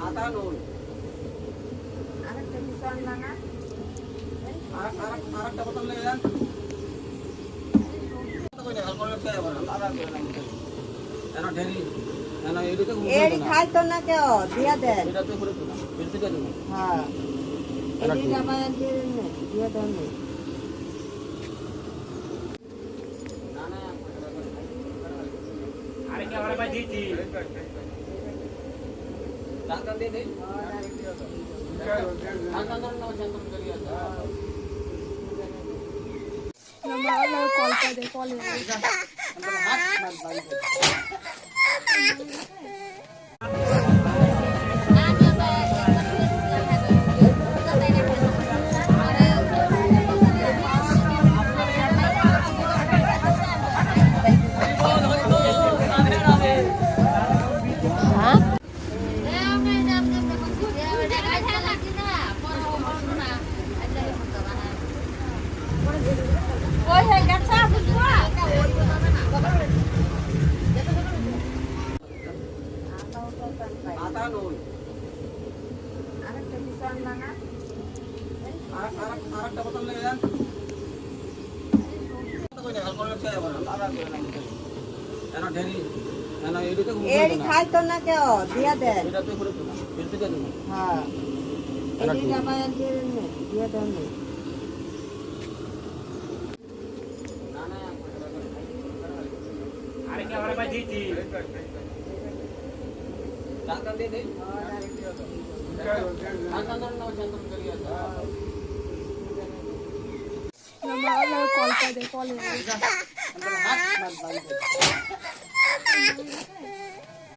আতা নুন আরেকটা কিছু আনলা না? আরেকটা বোতল নিয়ে যান। এড়ি খাইতো না কেউ, দিয়া দেন। হ্যাঁ, এড়ি আবার দিয়ে দেন। আতা নুন আরেকটা কিছু আনলা না? আরেকটা বোতল নিয়ে যান। এড়ি খাইতো না কেউ, দিয়া দেন। হ্যাঁ, এড়ি আবার দিয়ে দেন। কল